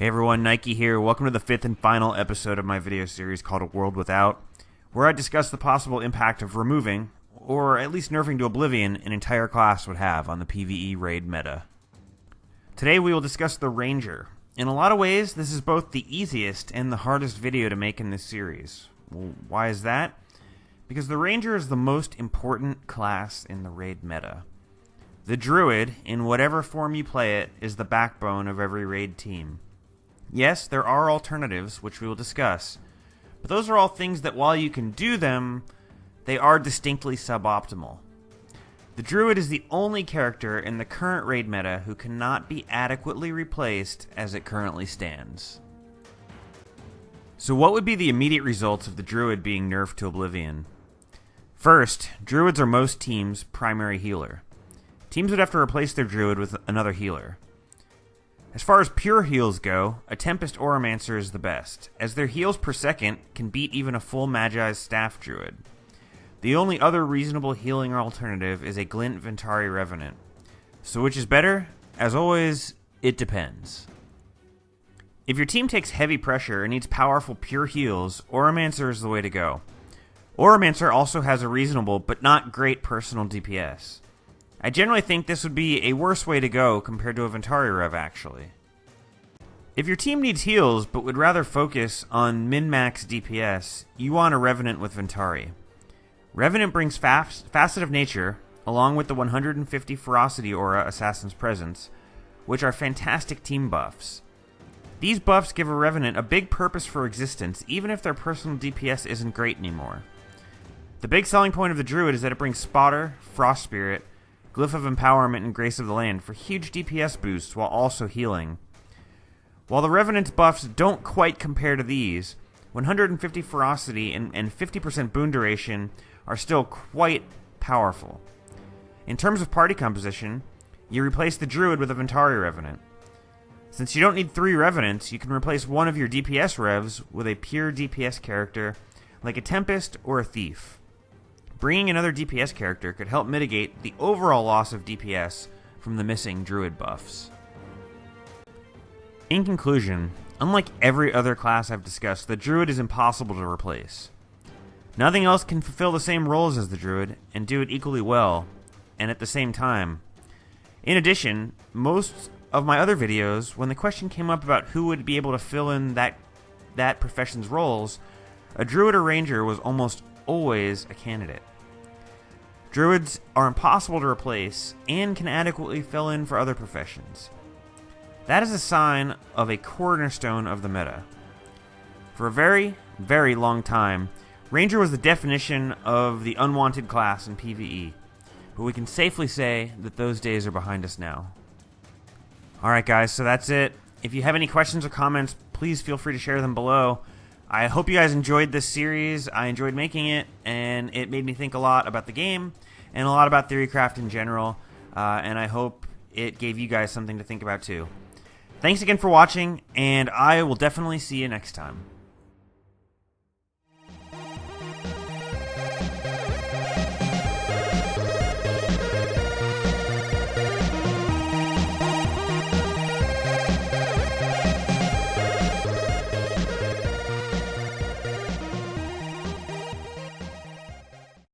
Hey everyone, Nike here. Welcome to the fifth and final episode of my video series called A World Without, where I discuss the possible impact of removing, or at least nerfing to oblivion, an entire class would have on the PvE raid meta. Today we will discuss the Ranger. In a lot of ways, this is both the easiest and the hardest video to make in this series. Well, why is that? Because the Ranger is the most important class in the raid meta. The Druid, in whatever form you play it, is the backbone of every raid team. Yes, there are alternatives, which we will discuss, but those are all things that while you can do them, they are distinctly suboptimal. The Druid is the only character in the current raid meta who cannot be adequately replaced as it currently stands. So what would be the immediate results of the Druid being nerfed to oblivion? First, Druids are most teams' primary healer. Teams would have to replace their Druid with another healer. As far as pure heals go, a Tempest Auramancer is the best, as their heals per second can beat even a full Magi's Staff Druid. The only other reasonable healing alternative is a Glint Ventari Revenant. So which is better? As always, it depends. If your team takes heavy pressure and needs powerful pure heals, Auramancer is the way to go. Auramancer also has a reasonable but not great personal DPS. I generally think this would be a worse way to go compared to a Ventari Rev, actually. If your team needs heals but would rather focus on min-max DPS, you want a Revenant with Ventari. Revenant brings Facet of Nature, along with the 150 Ferocity Aura Assassin's Presence, which are fantastic team buffs. These buffs give a Revenant a big purpose for existence, even if their personal DPS isn't great anymore. The big selling point of the Druid is that it brings Spotter, Frost Spirit, Glyph of Empowerment, and Grace of the Land for huge DPS boosts while also healing. While the Revenant's buffs don't quite compare to these, 150 Ferocity and 50% boon duration are still quite powerful. In terms of party composition, you replace the Druid with a Ventari Revenant. Since you don't need 3 Revenants, you can replace one of your DPS Revs with a pure DPS character like a Tempest or a Thief. Bringing another DPS character could help mitigate the overall loss of DPS from the missing Druid buffs. In conclusion, unlike every other class I've discussed, the Druid is impossible to replace. Nothing else can fulfill the same roles as the Druid and do it equally well, and at the same time. In addition, most of my other videos, when the question came up about who would be able to fill in that profession's roles, a Druid or Ranger was almost always a candidate. Druids are impossible to replace and can adequately fill in for other professions. That is a sign of a cornerstone of the meta. For a very, very long time, Ranger was the definition of the unwanted class in PvE, but we can safely say that those days are behind us now. Alright guys, so that's it. If you have any questions or comments, please feel free to share them below. I hope you guys enjoyed this series. I enjoyed making it, and it made me think a lot about the game and a lot about Theorycraft in general, and I hope it gave you guys something to think about too. Thanks again for watching, and I will definitely see you next time.